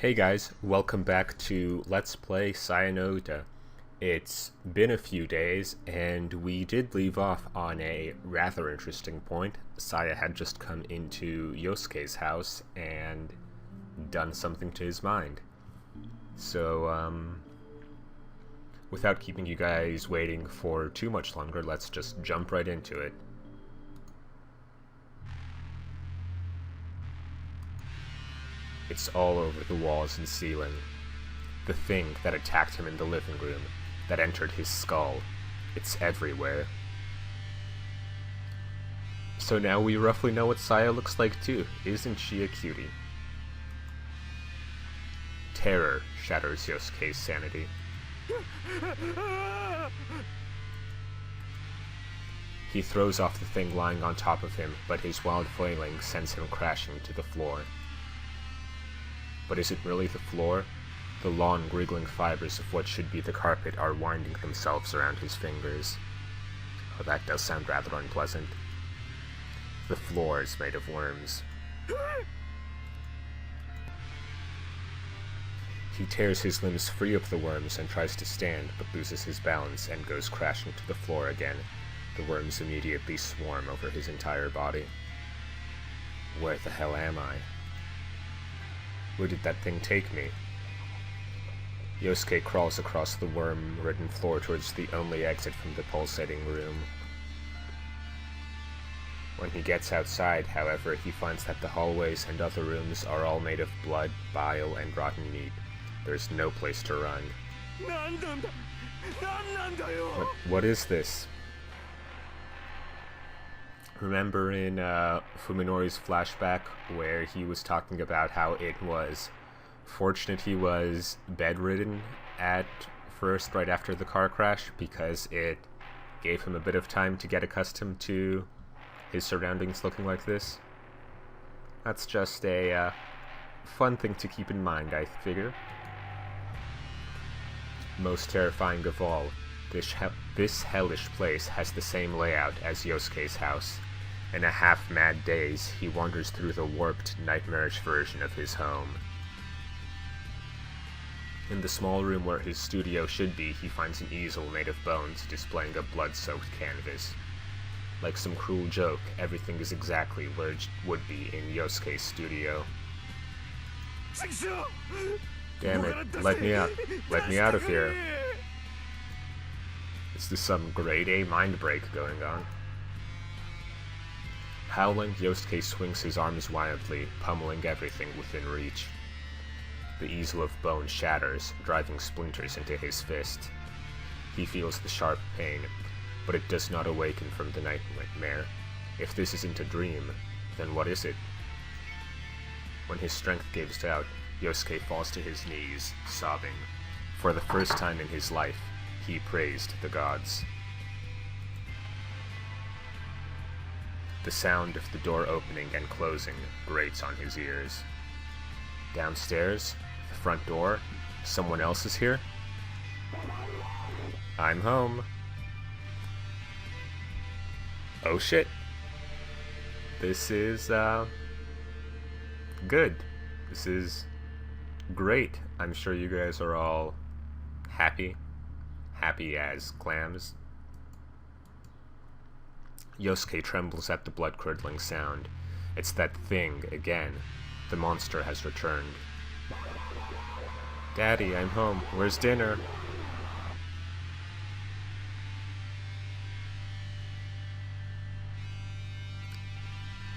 Hey guys, welcome back to Let's Play Sayonota. It's been a few days, and we did leave off on a rather interesting point. Saya had just come into Yosuke's house and done something to his mind. So, without keeping you guys waiting for too much longer, let's just jump right into it. It's all over the walls and ceiling. The thing that attacked him in the living room, that entered his skull, it's everywhere. So now we roughly know what Saya looks like too. Isn't she a cutie? Terror shatters Yosuke's sanity. He throws off the thing lying on top of him, but his wild flailing sends him crashing to the floor. But is it really the floor? The long, wriggling fibers of what should be the carpet are winding themselves around his fingers. Oh, that does sound rather unpleasant. The floor is made of worms. He tears his limbs free of the worms and tries to stand, but loses his balance and goes crashing to the floor again. The worms immediately swarm over his entire body. Where the hell am I? Where did that thing take me? Yosuke crawls across the worm-ridden floor towards the only exit from the pulsating room. When he gets outside, however, he finds that the hallways and other rooms are all made of blood, bile, and rotten meat. There's no place to run. What is this? Remember in Fuminori's flashback where he was talking about how it was fortunate he was bedridden at first right after the car crash because it gave him a bit of time to get accustomed to his surroundings looking like this? That's just a fun thing to keep in mind, I figure. Most terrifying of all, this hellish place has the same layout as Yosuke's house. In a half-mad daze, he wanders through the warped, nightmarish version of his home. In the small room where his studio should be, he finds an easel made of bones displaying a blood-soaked canvas. Like some cruel joke, everything is exactly where it would be in Yosuke's studio. Damn it, let me out. Let me out of here. Is this some grade A mind break going on? Howling, Yosuke swings his arms wildly, pummeling everything within reach. The easel of bone shatters, driving splinters into his fist. He feels the sharp pain, but it does not awaken from the nightmare. If this isn't a dream, then what is it? When his strength gives out, Yosuke falls to his knees, sobbing. For the first time in his life, he praised the gods. The sound of the door opening and closing grates on his ears. Downstairs, the front door, someone else is here? I'm home. Oh shit. This is, good. This is great. I'm sure you guys are all happy. Happy as clams. Yosuke trembles at the blood-curdling sound. It's that thing again. The monster has returned. Daddy, I'm home. Where's dinner?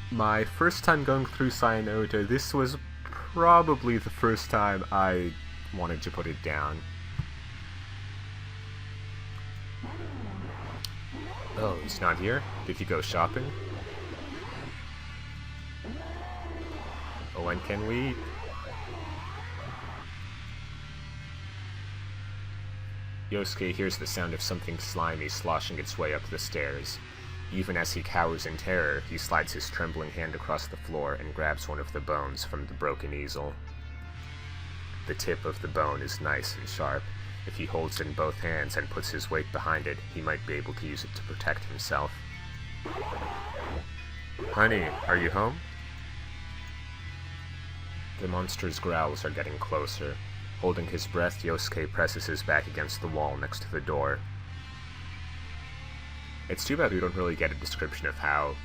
My first time going through Sayonota, this was probably the first time I wanted to put it down. Oh, he's not here? Did he go shopping? Oh, when can we eat? Yosuke hears the sound of something slimy sloshing its way up the stairs. Even as he cowers in terror, he slides his trembling hand across the floor and grabs one of the bones from the broken easel. The tip of the bone is nice and sharp. If he holds it in both hands and puts his weight behind it, he might be able to use it to protect himself. Honey, are you home? The monster's growls are getting closer. Holding his breath, Yosuke presses his back against the wall next to the door. It's too bad we don't really get a description of how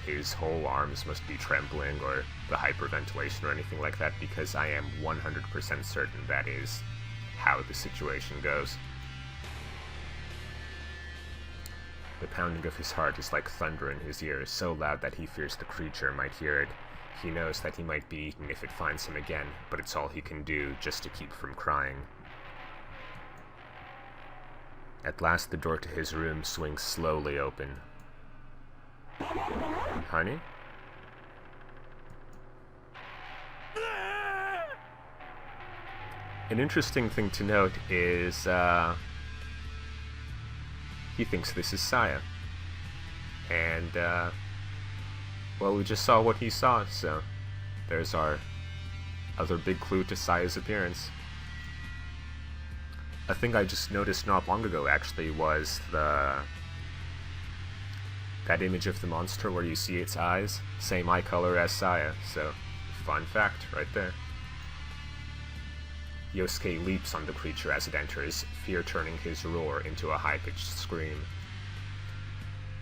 his whole arms must be trembling or the hyperventilation or anything like that, because I am 100% certain that is how the situation goes. The pounding of his heart is like thunder in his ears, so loud that he fears the creature might hear it. He knows that he might be eaten if it finds him again, but it's all he can do just to keep from crying. At last, the door to his room swings slowly open. Honey? An interesting thing to note is, he thinks this is Saya. And, well, we just saw what he saw, so there's our other big clue to Saya's appearance. A thing I just noticed not long ago, actually, was that image of the monster where you see its eyes, same eye color as Saya, so fun fact right there. Yosuke leaps on the creature as it enters, fear turning his roar into a high-pitched scream.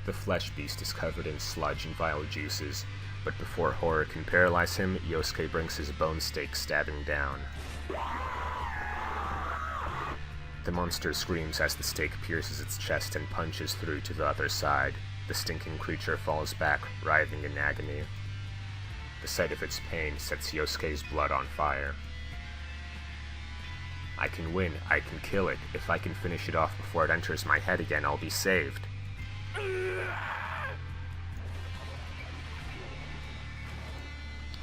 The flesh beast is covered in sludge and vile juices, but before horror can paralyze him, Yosuke brings his bone stake stabbing down. The monster screams as the stake pierces its chest and punches through to the other side. The stinking creature falls back, writhing in agony. The sight of its pain sets Yosuke's blood on fire. I can win, I can kill it. If I can finish it off before it enters my head again, I'll be saved.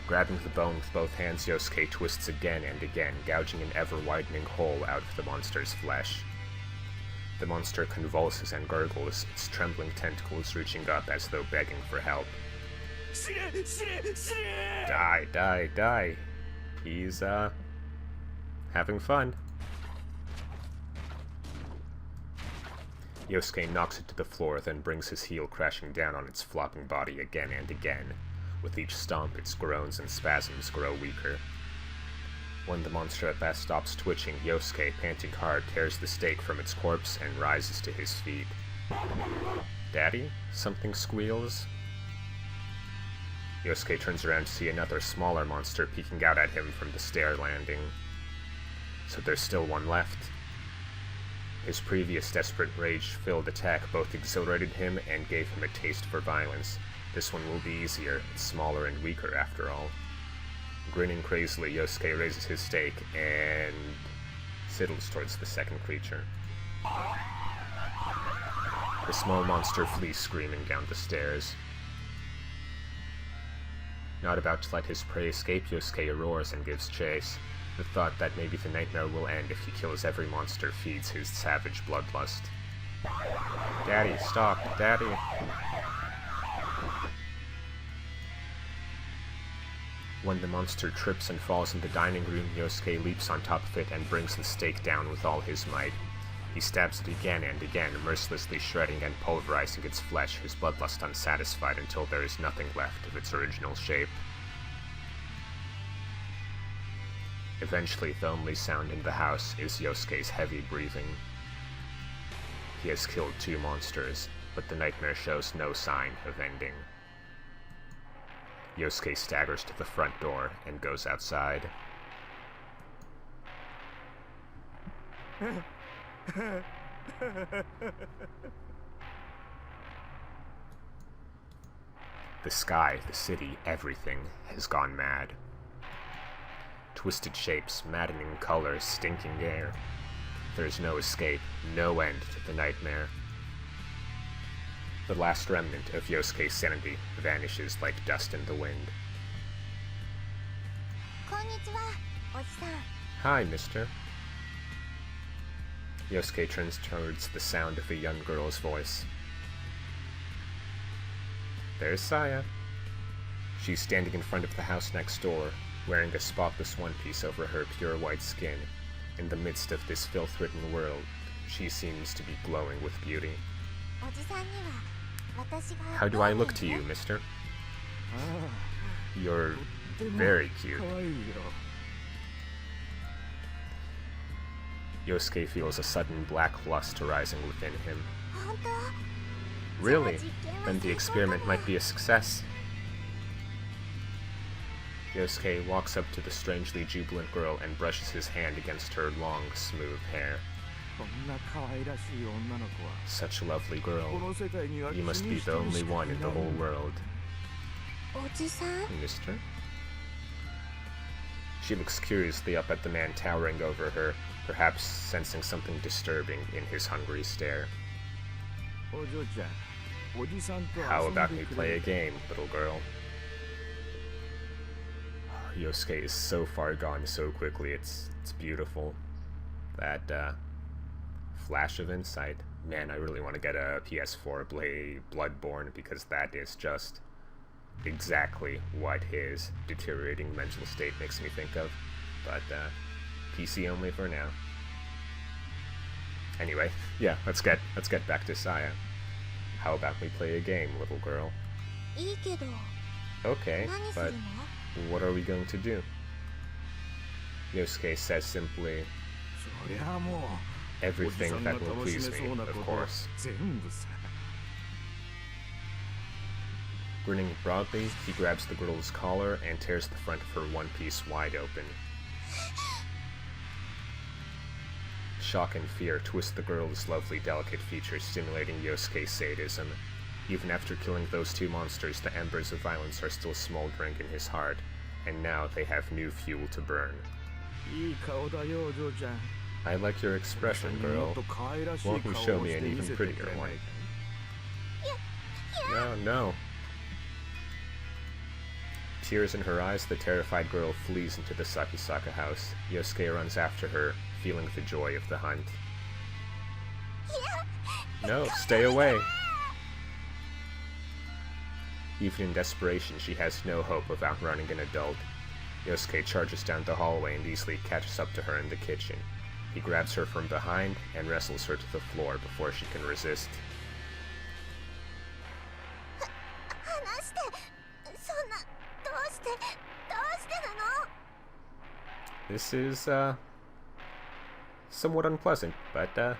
Grabbing the bone with both hands, Yosuke twists again and again, gouging an ever-widening hole out of the monster's flesh. The monster convulses and gurgles, its trembling tentacles reaching up as though begging for help. Die, die, die. He's, having fun. Yosuke knocks it to the floor, then brings his heel crashing down on its flopping body again and again. With each stomp, its groans and spasms grow weaker. When the monster at last stops twitching, Yosuke, panting hard, tears the stake from its corpse and rises to his feet. Daddy? Something squeals. Yosuke turns around to see another smaller monster peeking out at him from the stair landing. So there's still one left. His previous desperate rage-filled attack both exhilarated him and gave him a taste for violence. This one will be easier, it's smaller and weaker after all. Grinning crazily, Yosuke raises his stake and sidles towards the second creature. The small monster flees screaming down the stairs. Not about to let his prey escape, Yosuke roars and gives chase. The thought that maybe the nightmare will end if he kills every monster feeds his savage bloodlust. Daddy, stop! Daddy! When the monster trips and falls in the dining room, Yosuke leaps on top of it and brings the stake down with all his might. He stabs it again and again, mercilessly shredding and pulverizing its flesh, his bloodlust unsatisfied until there is nothing left of its original shape. Eventually, the only sound in the house is Yosuke's heavy breathing. He has killed 2 monsters, but the nightmare shows no sign of ending. Yosuke staggers to the front door and goes outside. The sky, the city, everything has gone mad. Twisted shapes, maddening colors, stinking air. There's no escape, no end to the nightmare. The last remnant of Yosuke's sanity vanishes like dust in the wind. Hi, mister. Yosuke turns towards the sound of a young girl's voice. There's Saya. She's standing in front of the house next door, wearing a spotless one-piece over her pure white skin. In the midst of this filth-ridden world, she seems to be glowing with beauty. How do I look to you, mister? You're Very cute. Yosuke feels a sudden black lust arising within him. Really? Then the experiment might be a success. Yosuke walks up to the strangely jubilant girl and brushes his hand against her long, smooth hair. Such a lovely girl. You must be the only one in the whole world. Mister? She looks curiously up at the man towering over her, perhaps sensing something disturbing in his hungry stare. How about we play a game, little girl? Yosuke is so far gone so quickly, it's beautiful. That flash of insight. Man, I really want to get a PS4 play Bloodborne, because that is just exactly what his deteriorating mental state makes me think of. But PC only for now. Anyway, yeah, let's get back to Saya. How about we play a game, little girl? Okay, but what are we going to do? Yosuke says simply, everything that will please me, of course. Grinning broadly, he grabs the girl's collar and tears the front of her one piece wide open. Shock and fear twist the girl's lovely, delicate features, stimulating Yosuke's sadism. Even after killing those two monsters, the embers of violence are still smoldering in his heart, and now they have new fuel to burn. I like your expression, girl. Won't you show me an even prettier one? No. Tears in her eyes, the terrified girl flees into the Sakisaka house. Yosuke runs after her, feeling the joy of the hunt. No, stay away! Even in desperation, she has no hope of outrunning an adult. Yosuke charges down the hallway and easily catches up to her in the kitchen. He grabs her from behind and wrestles her to the floor before she can resist. This is, somewhat unpleasant, but,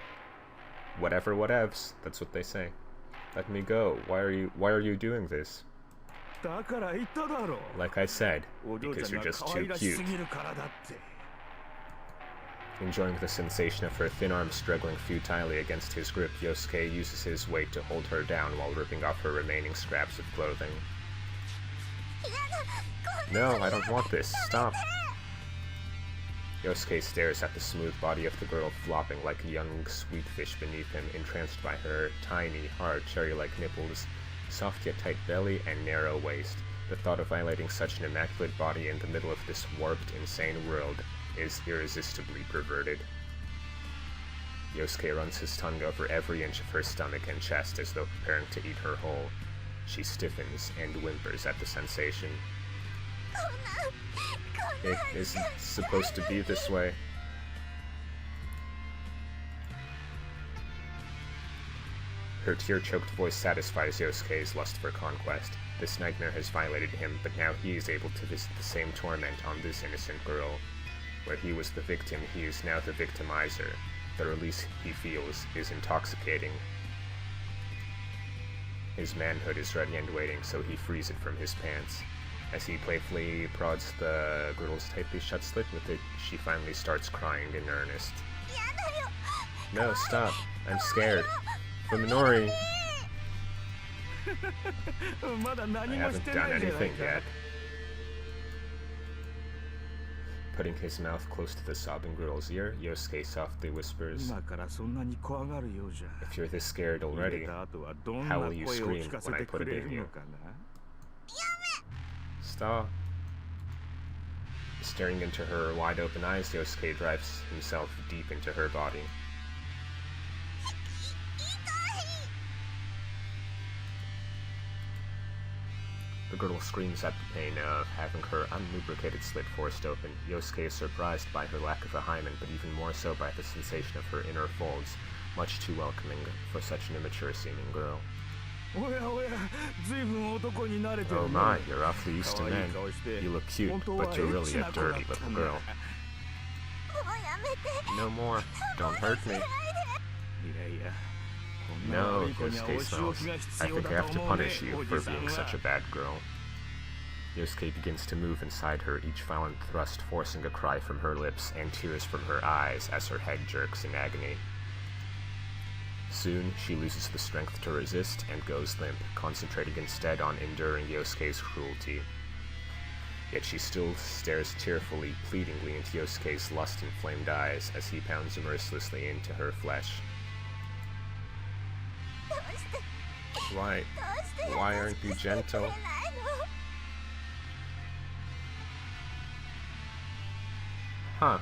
whatever whatevs, that's what they say. Let me go. Why are you doing this? Like I said, because you're just too cute. Enjoying the sensation of her thin arms struggling futilely against his grip, Yosuke uses his weight to hold her down while ripping off her remaining scraps of clothing. No, I don't want this. Stop. Yosuke stares at the smooth body of the girl flopping like a young sweet fish beneath him, entranced by her tiny, hard, cherry-like nipples, soft yet tight belly, and narrow waist. The thought of violating such an immaculate body in the middle of this warped, insane world is irresistibly perverted. Yosuke runs his tongue over every inch of her stomach and chest as though preparing to eat her whole. She stiffens and whimpers at the sensation. It isn't supposed to be this way. Her tear-choked voice satisfies Yosuke's lust for conquest. This nightmare has violated him, but now he is able to visit the same torment on this innocent girl. Where he was the victim, he is now the victimizer. The release he feels is intoxicating. His manhood is ready and waiting, so he frees it from his pants. As he playfully prods the girl's tightly shut slit with it, she finally starts crying in earnest. No, stop. I'm scared. Fuminori! I haven't done anything yet. Putting his mouth close to the sobbing girl's ear, Yosuke softly whispers, if you're this scared already, how will you scream when I put it in you? Stop. Staring into her wide-open eyes, Yosuke drives himself deep into her body. The girl screams at the pain of having her unlubricated slit forced open. Yosuke is surprised by her lack of a hymen, but even more so by the sensation of her inner folds, much too welcoming for such an immature-seeming girl. Oh my, you're awfully used to men. You look cute, but you're really a dirty little girl. No more. Don't hurt me. No, Yosuke smells. I think I have to punish you for being such a bad girl. Yosuke begins to move inside her, each violent thrust forcing a cry from her lips and tears from her eyes as her head jerks in agony. Soon, she loses the strength to resist and goes limp, concentrating instead on enduring Yosuke's cruelty. Yet she still stares tearfully, pleadingly into Yosuke's lust-inflamed eyes as he pounds mercilessly into her flesh. Why aren't you gentle? Huh.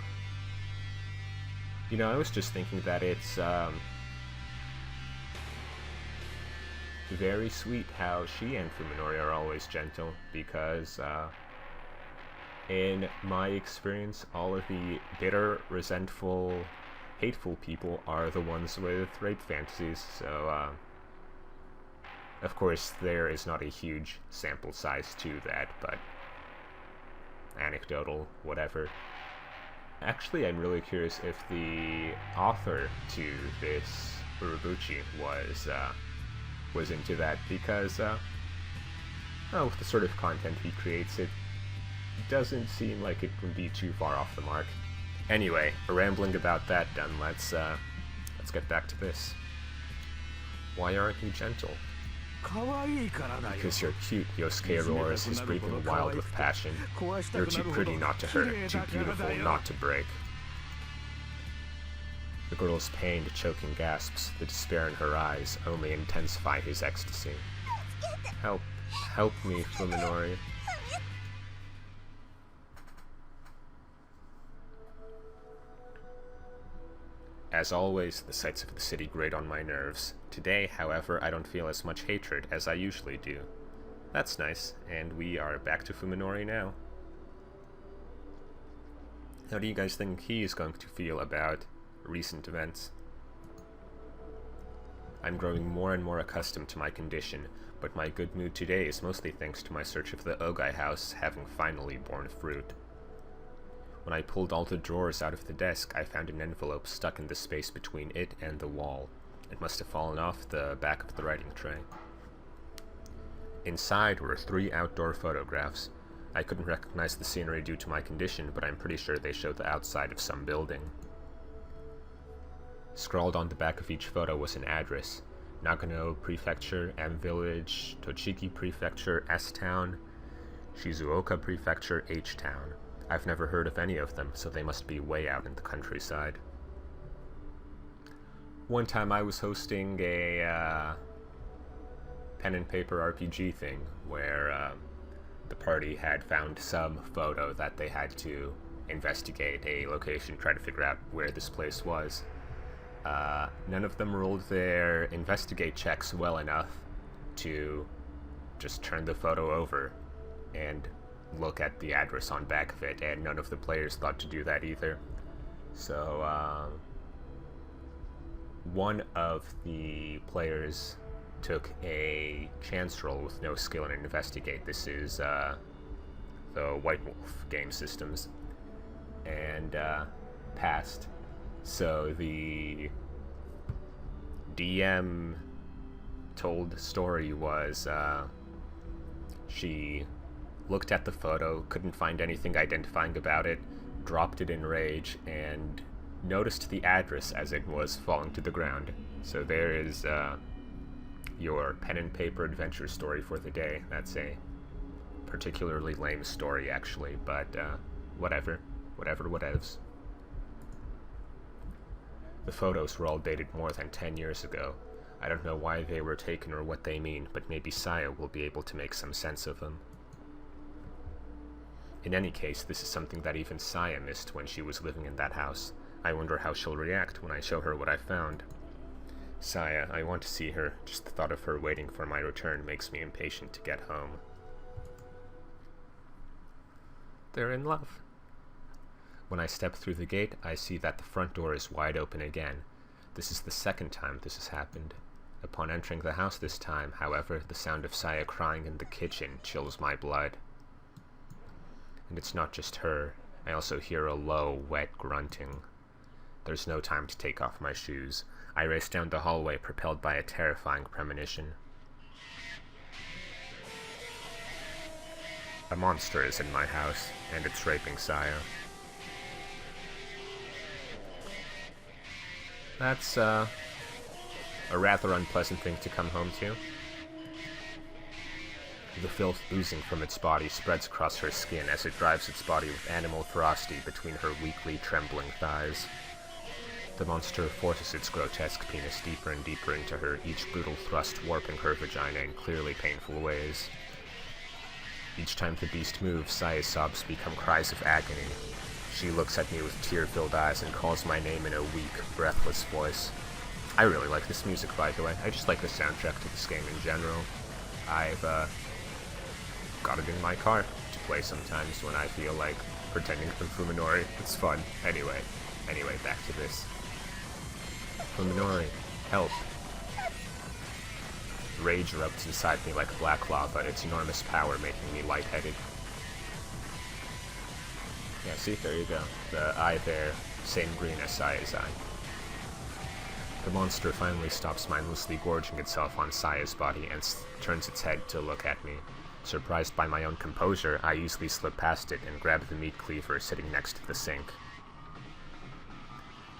You know, I was just thinking that it's, very sweet how she and Fuminori are always gentle, because, in my experience, all of the bitter, resentful, hateful people are the ones with rape fantasies, so, of course, there is not a huge sample size to that, but anecdotal, whatever. Actually, I'm really curious if the author to this Urobuchi was into that, because, with the sort of content he creates, it doesn't seem like it would be too far off the mark. Anyway, rambling about that done, let's get back to this. Why aren't you gentle? Because you're cute, Yosuke roars, his breathing wild with passion. You're too pretty not to hurt, too beautiful not to break. The girl's pained, choking gasps, the despair in her eyes, only intensify his ecstasy. Help me, Fuminori. As always, the sights of the city grate on my nerves. Today, however, I don't feel as much hatred as I usually do. That's nice, and we are back to Fuminori now. How do you guys think he is going to feel about recent events? I'm growing more and more accustomed to my condition, but my good mood today is mostly thanks to my search of the Ogai house having finally borne fruit. When I pulled all the drawers out of the desk, I found an envelope stuck in the space between it and the wall. It must have fallen off the back of the writing tray. Inside were 3 outdoor photographs. I couldn't recognize the scenery due to my condition, but I'm pretty sure they show the outside of some building. Scrawled on the back of each photo was an address: Nagano Prefecture, M Village, Tochigi Prefecture, S Town, Shizuoka Prefecture, H Town. I've never heard of any of them, so they must be way out in the countryside. One time I was hosting a pen and paper RPG thing where the party had found some photo that they had to investigate a location, try to figure out where this place was. None of them rolled their investigate checks well enough to just turn the photo over and look at the address on back of it, and none of the players thought to do that either. So, one of the players took a chance roll with no skill in investigate. This is the White Wolf game systems, and passed. So the DM told story was she looked at the photo, couldn't find anything identifying about it, dropped it in rage, and noticed the address as it was falling to the ground. So there is your pen and paper adventure story for the day. That's a particularly lame story, actually, but whatever, whatevs. The photos were all dated more than 10 years ago. I don't know why they were taken or what they mean, but maybe Saya will be able to make some sense of them. In any case, this is something that even Saya missed when she was living in that house. I wonder how she'll react when I show her what I found. Saya, I want to see her. Just the thought of her waiting for my return makes me impatient to get home. They're in love. When I step through the gate, I see that the front door is wide open again. This is the second time this has happened. Upon entering the house this time, however, the sound of Saya crying in the kitchen chills my blood. And it's not just her. I also hear a low, wet grunting. There's no time to take off my shoes. I race down the hallway, propelled by a terrifying premonition. A monster is in my house, and it's raping Saya. That's, a rather unpleasant thing to come home to. The filth oozing from its body spreads across her skin as it drives its body with animal ferocity between her weakly trembling thighs. The monster forces its grotesque penis deeper and deeper into her, each brutal thrust warping her vagina in clearly painful ways. Each time the beast moves, Saya's sobs become cries of agony. She looks at me with tear-filled eyes and calls my name in a weak, breathless voice. I really like this music, by the way. I just like the soundtrack to this game in general. I've, got it in my car to play sometimes when I feel like pretending for Fuminori. It's fun. Anyway, back to this. Fuminori, help. Rage erupts inside me like black lava, its enormous power making me lightheaded. Yeah, see, there you go. The eye there, same green as Saya's eye. The monster finally stops mindlessly gorging itself on Saya's body and turns its head to look at me. Surprised by my own composure, I easily slip past it and grab the meat cleaver sitting next to the sink.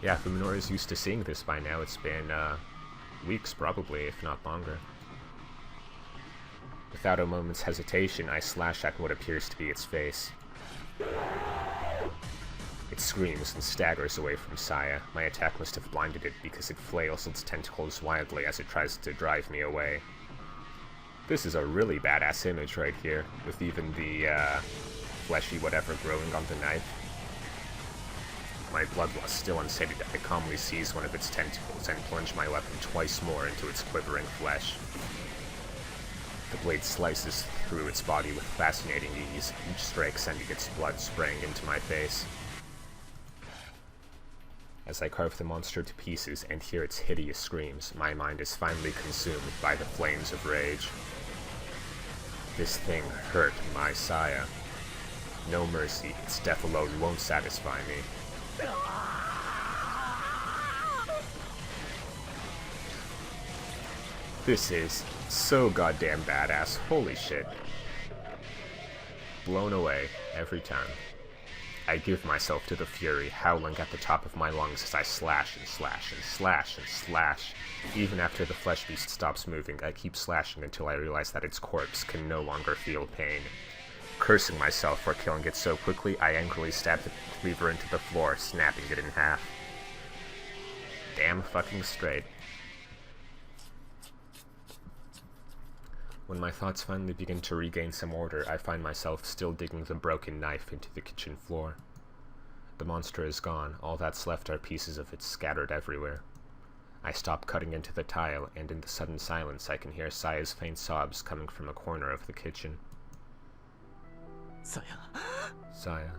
Yeah, Fuminori's used to seeing this by now. It's been, weeks probably, if not longer. Without a moment's hesitation, I slash at what appears to be its face. It screams and staggers away from Saya. My attack must have blinded it because it flails its tentacles wildly as it tries to drive me away. This is a really badass image right here, with even the, fleshy whatever growing on the knife. My bloodlust still unsated, I calmly seize one of its tentacles and plunge my weapon twice more into its quivering flesh. The blade slices through its body with fascinating ease, each strike sending its blood spraying into my face. As I carve the monster to pieces and hear its hideous screams, my mind is finally consumed by the flames of rage. This thing hurt my Saya. No mercy, its death alone won't satisfy me. This is so goddamn badass, holy shit. Blown away, every time. I give myself to the fury, howling at the top of my lungs as I slash and slash and slash and slash. Even after the flesh beast stops moving, I keep slashing until I realize that its corpse can no longer feel pain. Cursing myself for killing it so quickly, I angrily stab the cleaver into the floor, snapping it in half. Damn fucking straight. When my thoughts finally begin to regain some order, I find myself still digging the broken knife into the kitchen floor. The monster is gone, all that's left are pieces of it scattered everywhere. I stop cutting into the tile, and in the sudden silence I can hear Saya's faint sobs coming from a corner of the kitchen. Saya.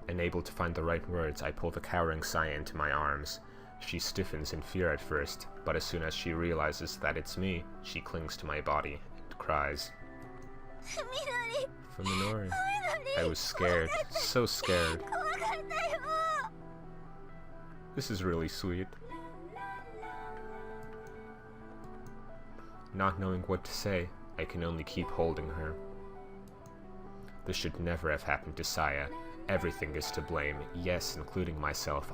Unable to find the right words, I pull the cowering Saya into my arms. She stiffens in fear at first, but as soon as she realizes that it's me, she clings to my body and cries. Fuminori. I was scared, so scared. This is really sweet. Not knowing what to say, I can only keep holding her. This should never have happened to Saya. Everything is to blame, yes, including myself.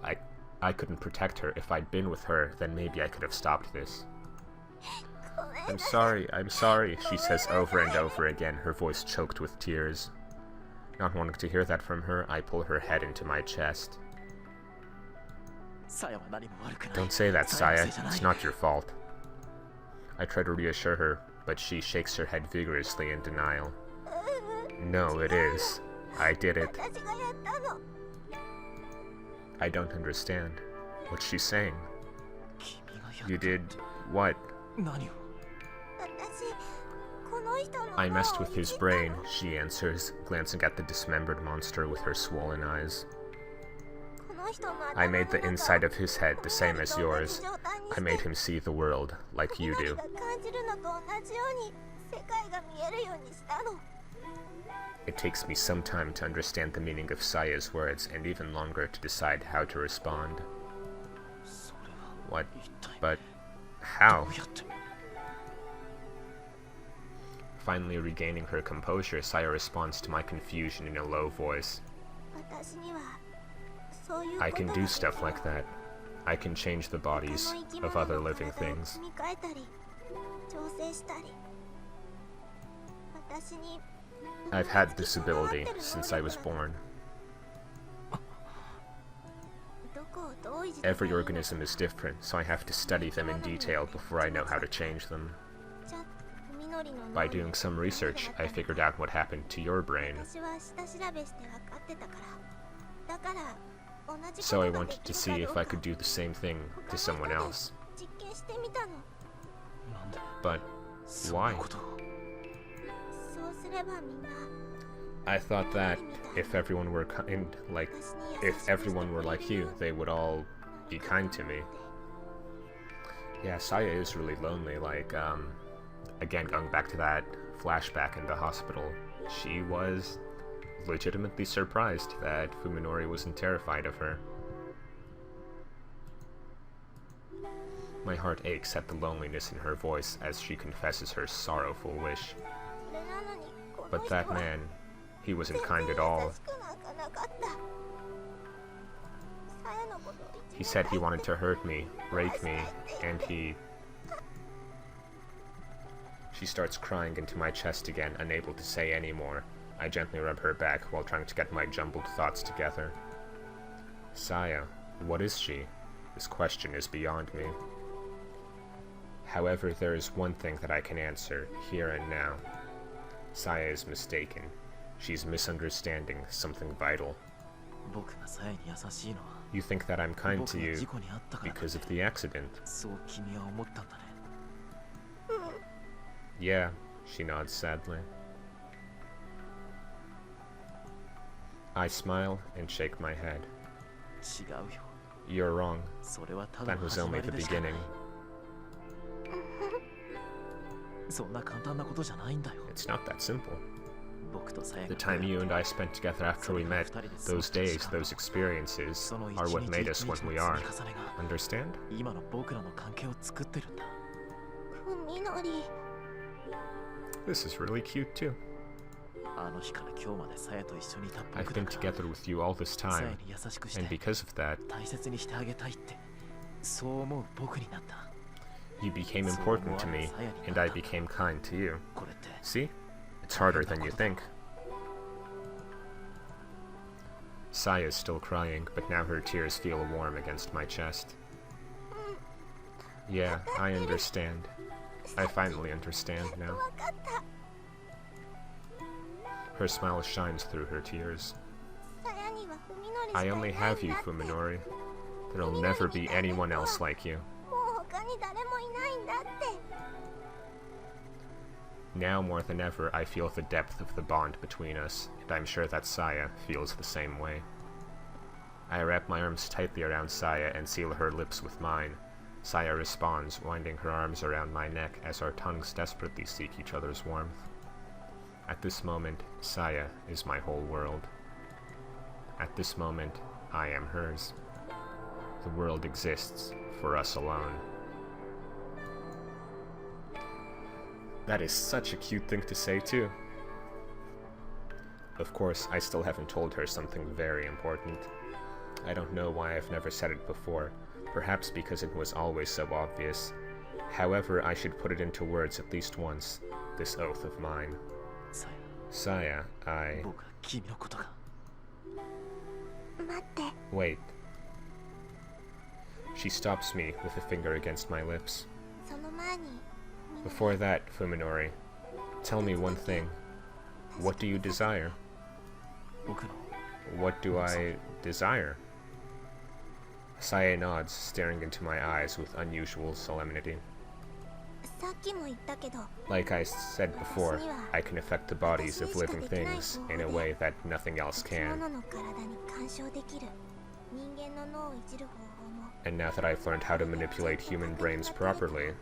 I couldn't protect her. If I'd been with her, then maybe I could have stopped this. I'm sorry, she says over and over again, her voice choked with tears. Not wanting to hear that from her, I pull her head into my chest. Don't say that, Saya. It's not your fault. I try to reassure her, but she shakes her head vigorously in denial. No, it is. I did it. I don't understand. What's she saying? You did what? I messed with his brain, she answers, glancing at the dismembered monster with her swollen eyes. I made the inside of his head the same as yours. I made him see the world like you do. It takes me some time to understand the meaning of Saya's words, and even longer to decide how to respond. What? But how? Finally regaining her composure, Saya responds to my confusion in a low voice. I can do stuff like that. I can change the bodies of other living things. I've had this ability since I was born. Every organism is different, so I have to study them in detail before I know how to change them. By doing some research, I figured out what happened to your brain. So I wanted to see if I could do the same thing to someone else. But why? I thought that if everyone were like you, they would all be kind to me. Yeah, Saya is really lonely, again, going back to that flashback in the hospital, she was legitimately surprised that Fuminori wasn't terrified of her. My heart aches at the loneliness in her voice as she confesses her sorrowful wish. But that man, he wasn't kind at all. He said he wanted to hurt me, rape me, and She starts crying into my chest again, unable to say any more. I gently rub her back while trying to get my jumbled thoughts together. Saya, what is she? This question is beyond me. However, there is one thing that I can answer, here and now. Saya is mistaken. She's misunderstanding something vital. You think that I'm kind to you because of the accident. Yeah, she nods sadly. I smile and shake my head. You're wrong. That was only the beginning. It's not that simple. The time you and I spent together after we met, those days, those experiences, are what made us what we are. Understand? This is really cute too. I've been together with you all this time, and because of that, you became important to me, and I became kind to you. See? It's harder than you think. Saya's still crying, but now her tears feel warm against my chest. Yeah, I understand. I finally understand now. Her smile shines through her tears. I only have you, Fuminori. There'll never be anyone else like you. Now more than ever, I feel the depth of the bond between us, and I'm sure that Saya feels the same way. I wrap my arms tightly around Saya and seal her lips with mine. Saya responds, winding her arms around my neck as our tongues desperately seek each other's warmth. At this moment, Saya is my whole world. At this moment, I am hers. The world exists for us alone. That is such a cute thing to say, too. Of course, I still haven't told her something very important. I don't know why I've never said it before, perhaps because it was always so obvious. However, I should put it into words at least once, this oath of mine. Saya, Wait. She stops me with a finger against my lips. Before that, Fuminori, tell me one thing. What do you desire? What do I desire? Saya nods, staring into my eyes with unusual solemnity. Like I said before, I can affect the bodies of living things in a way that nothing else can. And now that I've learned how to manipulate human brains properly...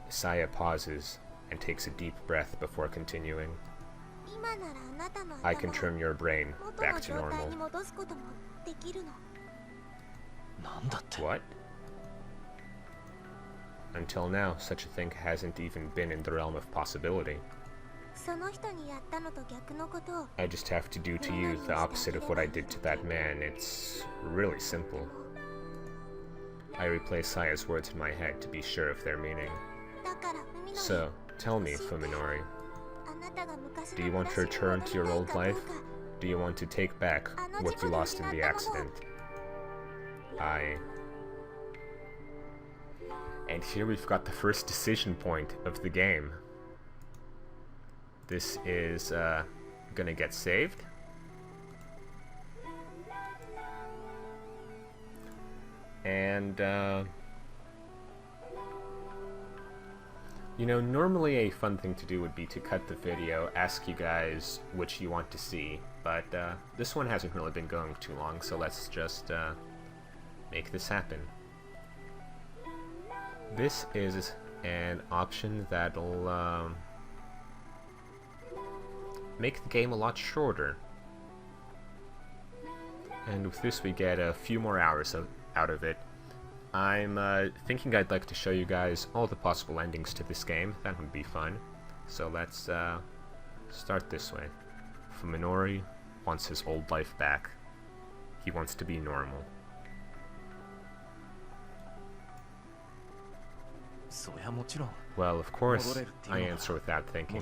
Saya pauses and takes a deep breath before continuing. I can turn your brain back to normal. What? Until now, such a thing hasn't even been in the realm of possibility. I just have to do to you the opposite of what I did to that man. It's really simple. I replay Saya's words in my head to be sure of their meaning. So, tell me, Fuminori, do you want to return to your old life? Do you want to take back what you lost in the accident? And here we've got the first decision point of the game. This is gonna get saved. And you know, normally a fun thing to do would be to cut the video, ask you guys which you want to see, but this one hasn't really been going too long, so let's just make this happen. This is an option that'll make the game a lot shorter. And with this we get a few more hours out of it. I'm thinking I'd like to show you guys all the possible endings to this game. That would be fun. So let's start this way. Fuminori wants his old life back. He wants to be normal. Well, of course, I answer without thinking.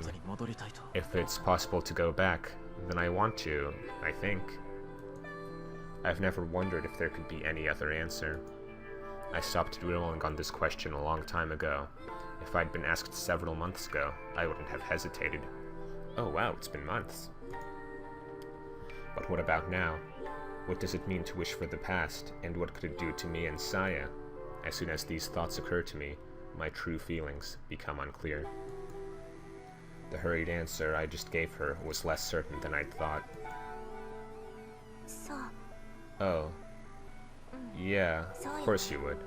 If it's possible to go back, then I want to, I think. I've never wondered if there could be any other answer. I stopped dwelling on this question a long time ago. If I'd been asked several months ago, I wouldn't have hesitated. Oh wow, it's been months. But what about now? What does it mean to wish for the past, and what could it do to me and Saya? As soon as these thoughts occur to me, my true feelings become unclear. The hurried answer I just gave her was less certain than I'd thought. Oh. Yeah, of course you would.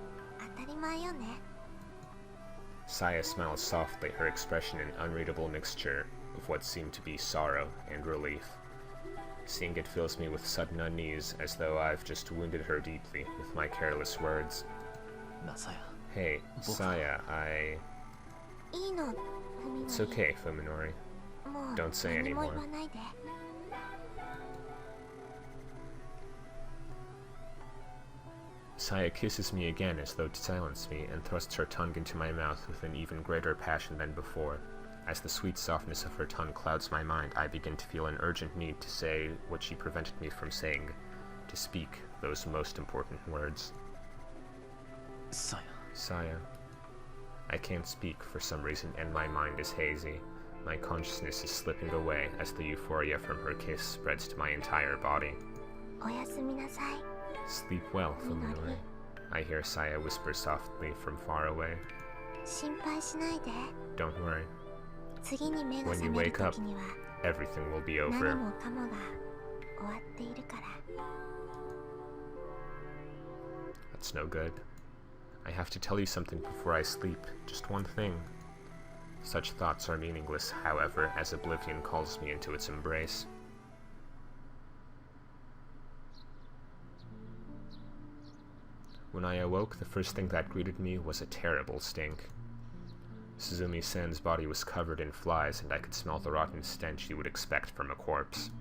Saya smiles softly, her expression an unreadable mixture of what seemed to be sorrow and relief. Seeing it fills me with sudden unease, as though I've just wounded her deeply with my careless words. Hey, Saya, It's okay, Fuminori. Don't say anymore. Saya kisses me again as though to silence me, and thrusts her tongue into my mouth with an even greater passion than before. As the sweet softness of her tongue clouds my mind, I begin to feel an urgent need to say what she prevented me from saying, to speak those most important words. Saya. I can't speak for some reason, and my mind is hazy. My consciousness is slipping away as the euphoria from her kiss spreads to my entire body. Sleep well, Fuminori. I hear Saya whisper softly from far away. Don't worry. When you wake up, everything will be over. That's no good. I have to tell you something before I sleep, just one thing. Such thoughts are meaningless, however, as oblivion calls me into its embrace. When I awoke, the first thing that greeted me was a terrible stink. Suzumi-san's body was covered in flies, and I could smell the rotten stench you would expect from a corpse.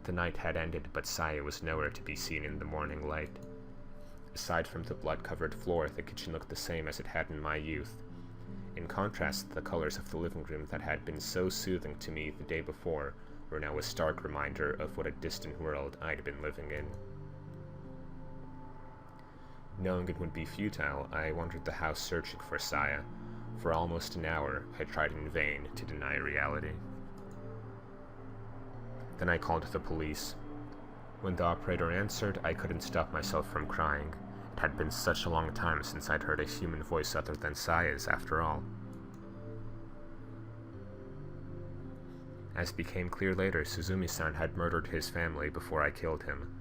The night had ended, but Saya was nowhere to be seen in the morning light. Aside from the blood-covered floor, the kitchen looked the same as it had in my youth. In contrast, the colors of the living room that had been so soothing to me the day before were now a stark reminder of what a distant world I'd been living in. Knowing it would be futile, I wandered the house searching for Saya. For almost an hour, I tried in vain to deny reality. Then I called the police. When the operator answered, I couldn't stop myself from crying. It had been such a long time since I'd heard a human voice other than Saya's, after all. As became clear later, Suzumi-san had murdered his family before I killed him.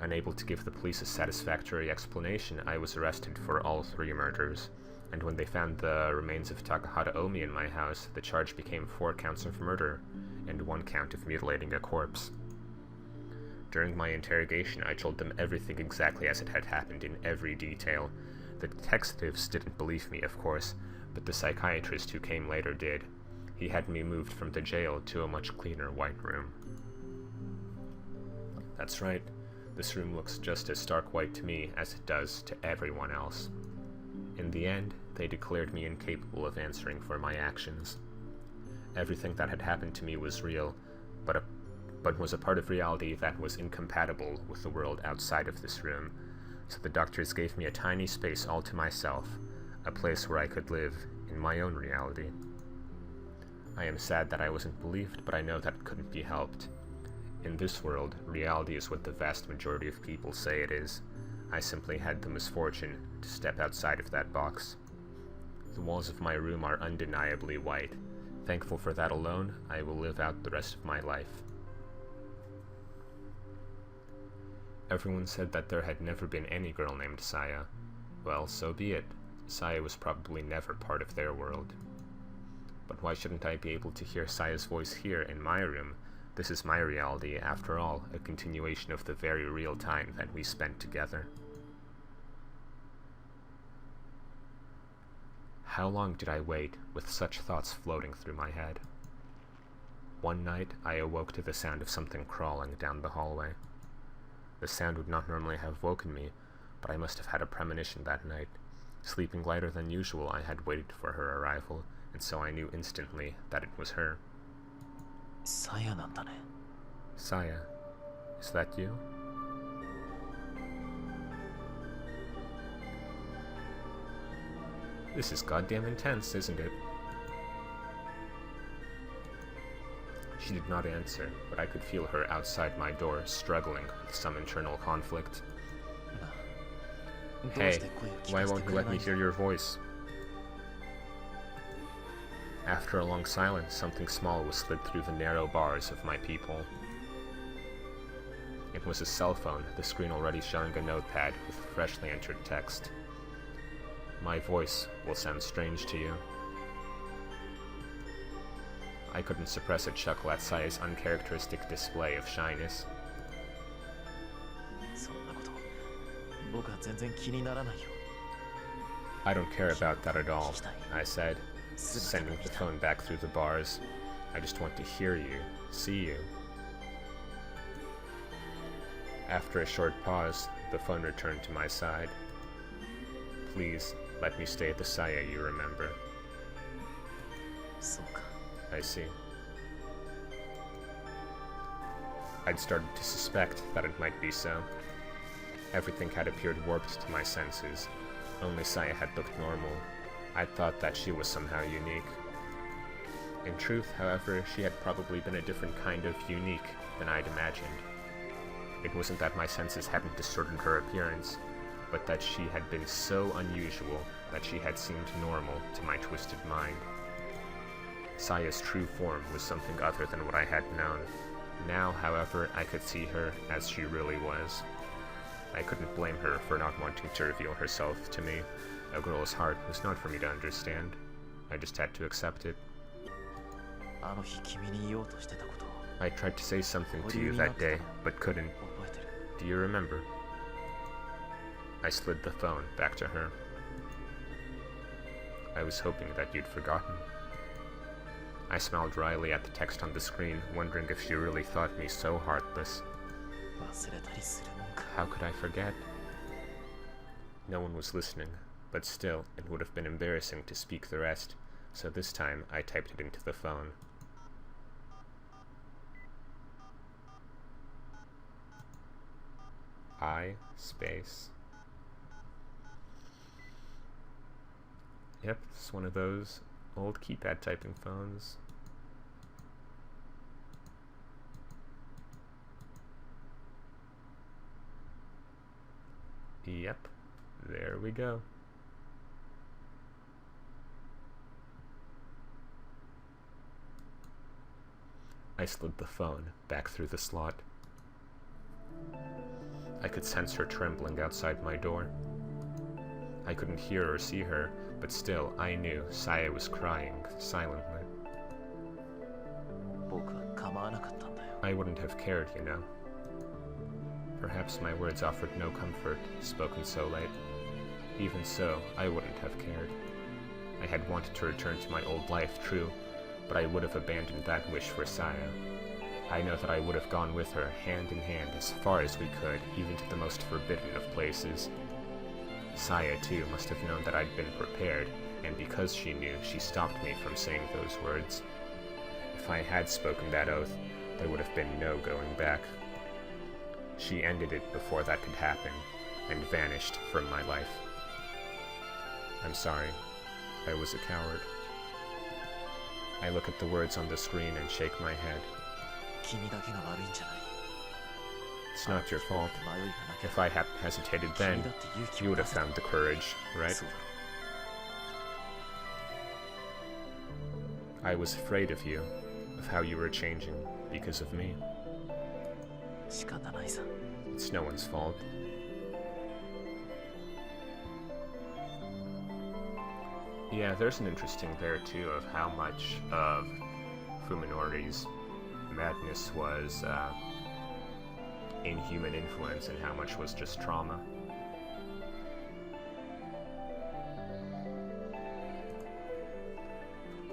Unable to give the police a satisfactory explanation, I was arrested for all 3 murders, and when they found the remains of Takahata Omi in my house, the charge became 4 counts of murder, and 1 count of mutilating a corpse. During my interrogation, I told them everything exactly as it had happened in every detail. The detectives didn't believe me, of course, but the psychiatrist who came later did. He had me moved from the jail to a much cleaner white room. That's right, this room looks just as stark white to me as it does to everyone else. In the end, they declared me incapable of answering for my actions. Everything that had happened to me was real, but was a part of reality that was incompatible with the world outside of this room, so the doctors gave me a tiny space all to myself, a place where I could live in my own reality. I am sad that I wasn't believed, but I know that it couldn't be helped. In this world, reality is what the vast majority of people say it is. I simply had the misfortune to step outside of that box. The walls of my room are undeniably white. Thankful for that alone, I will live out the rest of my life. Everyone said that there had never been any girl named Saya. Well, so be it. Saya was probably never part of their world. But why shouldn't I be able to hear Saya's voice here in my room? This is my reality, after all, a continuation of the very real time that we spent together. How long did I wait, with such thoughts floating through my head? One night, I awoke to the sound of something crawling down the hallway. The sound would not normally have woken me, but I must have had a premonition that night. Sleeping lighter than usual, I had waited for her arrival, and so I knew instantly that it was her. Saya なんだね。 Saya, is that you? This is goddamn intense, isn't it? She did not answer, but I could feel her outside my door, struggling with some internal conflict. Hey, why won't you let me hear your voice? After a long silence, something small was slid through the narrow bars of my peephole. It was a cell phone, the screen already showing a notepad with freshly entered text. My voice will sound strange to you. I couldn't suppress a chuckle at Saya's uncharacteristic display of shyness. そんなこと、僕は全然気にならないよ。 I don't care about that at all, I said, sending the phone back through the bars. I just want to hear you, see you. After a short pause, the phone returned to my side. Please, let me stay the Saya you remember. そうか。 I see. I'd started to suspect that it might be so. Everything had appeared warped to my senses. Only Saya had looked normal. I'd thought that she was somehow unique. In truth, however, she had probably been a different kind of unique than I'd imagined. It wasn't that my senses hadn't distorted her appearance, but that she had been so unusual that she had seemed normal to my twisted mind. Saya's true form was something other than what I had known. Now, however, I could see her as she really was. I couldn't blame her for not wanting to reveal herself to me. A girl's heart was not for me to understand. I just had to accept it. あの日君に言おうとしてたこと。 I tried to say something to you that day, but couldn't. 覚えてる。 Do you remember? I slid the phone back to her. I was hoping that you'd forgotten. I smiled wryly at the text on the screen, wondering if she really thought me so heartless. 忘れたりするもんか。 How could I forget? No one was listening, but still, it would have been embarrassing to speak the rest, so this time I typed it into the phone. I space. Yep, it's one of those old keypad typing phones. Yep, there we go. I slid the phone back through the slot. I could sense her trembling outside my door. I couldn't hear or see her, but still I knew Saya was crying silently. 僕は構わなかったんだよ。 I wouldn't have cared, you know. Perhaps my words offered no comfort, spoken so late. Even so, I wouldn't have cared. I had wanted to return to my old life, true, but I would have abandoned that wish for Saya. I know that I would have gone with her, hand in hand, as far as we could, even to the most forbidden of places. Saya, too, must have known that I'd been prepared, and because she knew, she stopped me from saying those words. If I had spoken that oath, there would have been no going back. She ended it before that could happen, and vanished from my life. I'm sorry. I was a coward. I look at the words on the screen and shake my head. 君だけが悪いんじゃない。 It's not your fault. 迷いがなきゃ If I hadn't hesitated then, 君だって勇気 you を would 出 have せた。 found the courage, right? そうだろ I was afraid of you, of how you were changing, because of me. 仕方ないさ。 It's no one's fault. Yeah, there's an interesting there too of how much of Fuminori's madness was inhuman influence and how much was just trauma.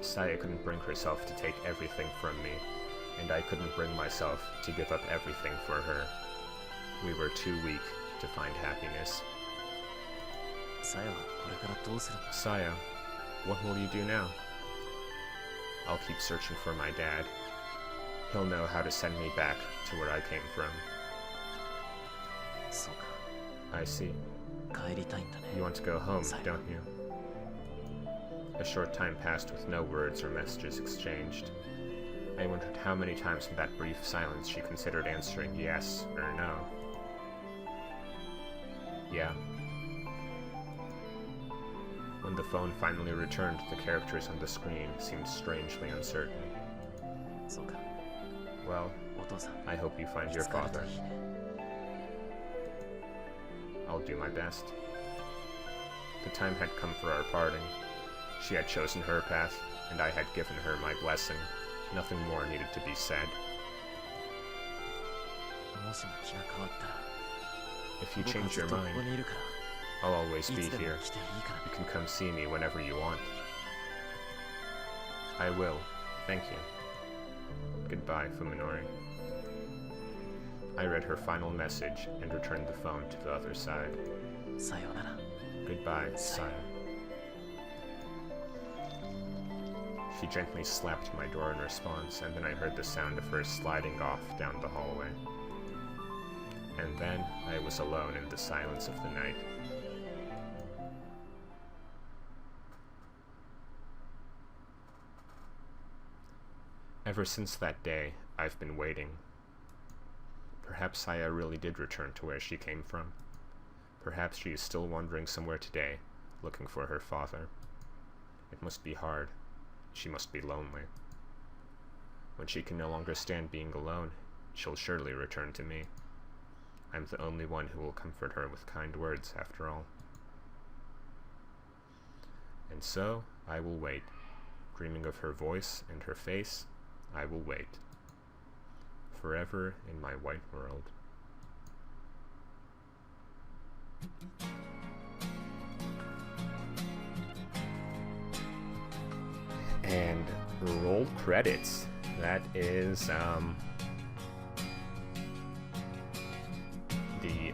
Saya couldn't bring herself to take everything from me, and I couldn't bring myself to give up everything for her. We were too weak to find happiness. さやはこれからどうするんだ。 Saya, what will you do now? I'll keep searching for my dad. He'll know how to send me back to where I came from. そうか。 I see. 帰りたいんだね。 You want to go home, Saya. don't you? A short time passed with no words or messages exchanged. I wondered how many times in that brief silence she considered answering yes or no. Yeah. When the phone finally returned, the characters on the screen seemed strangely uncertain. そうか。 Well, お父さん。 I hope you find 見 your つかると father. いいね。 I'll do my best. The time had come for our parting. She had chosen her path, and I had given her my blessing. Nothing more needed to be said. もしも気が変わったら、 If you 僕は change ずっ your とこ mind, こにいるか I'll always ら、い be つでも here. 来ていいから You can come see me whenever you want. I will. Thank you. Goodbye, Fuminori. I read her final message and returned the phone to the other side. さようなら。 Goodbye, Saya. She gently slapped my door in response, and then I heard the sound of her sliding off down the hallway. And then I was alone in the silence of the night. Ever since that day, I've been waiting. Perhaps Saya really did return to where she came from. Perhaps she is still wandering somewhere today, looking for her father. It must be hard. She must be lonely. When she can no longer stand being alone, she'll surely return to me. I'm the only one who will comfort her with kind words, after all. And so, I will wait. Dreaming of her voice and her face, I will wait. Forever in my white world. And roll credits. That is the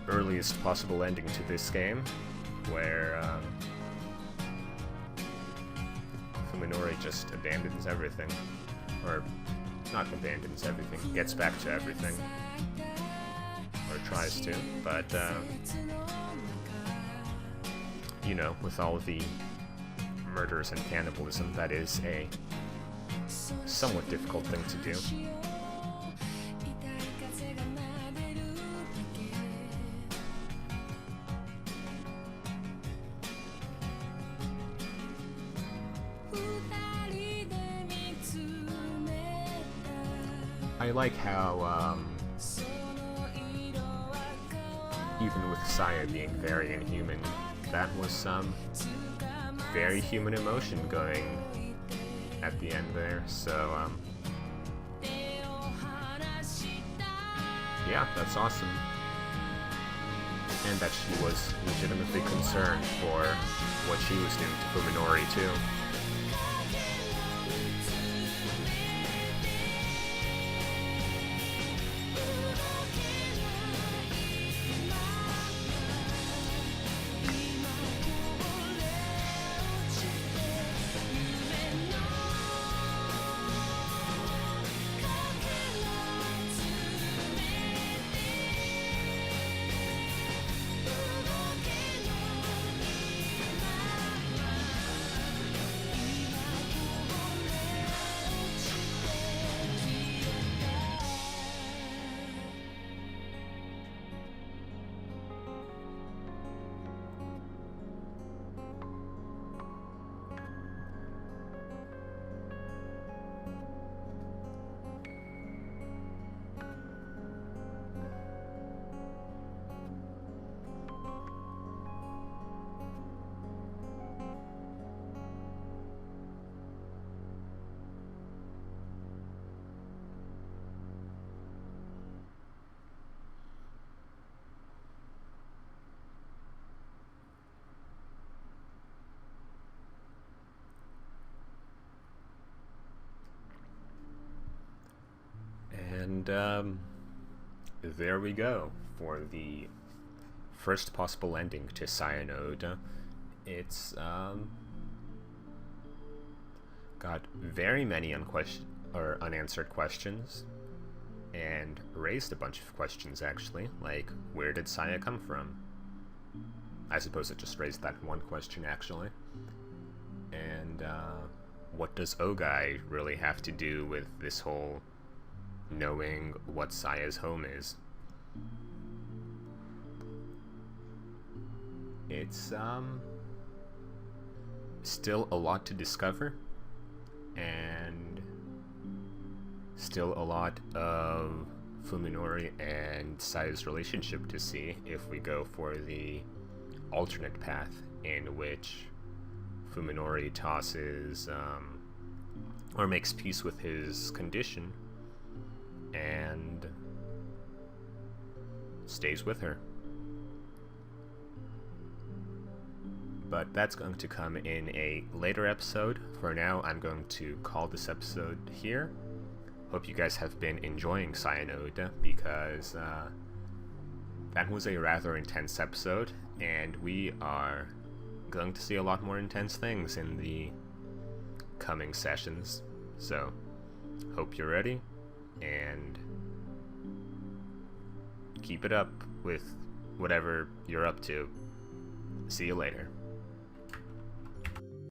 earliest possible ending to this game, where Fuminori just abandons everything. Or not abandons everything, gets back to everything. Or tries to, but you know, with all of the murders and cannibalism, that is a somewhat difficult thing to do. I like how even with Saya being very inhuman, that was some very human emotion going at the end there. So, yeah, that's awesome. And that she was legitimately concerned for what she was doing to Fuminori, too. And there we go for the first possible ending to Sayonode. It's got very many unanswered questions, and raised a bunch of questions actually, like where did Saya come from? I suppose it just raised that one question actually. And what does Ogai really have to do with this whole knowing what Saya's home is? It's still a lot to discover, and still a lot of Fuminori and Saya's relationship to see if we go for the alternate path in which Fuminori tosses or makes peace with his condition and stays with her. But that's going to come in a later episode. For now, I'm going to call this episode here. Hope you guys have been enjoying Sayonode, because that was a rather intense episode, and we are going to see a lot more intense things in the coming sessions. So, hope you're ready, and keep it up with whatever you're up to. See you later.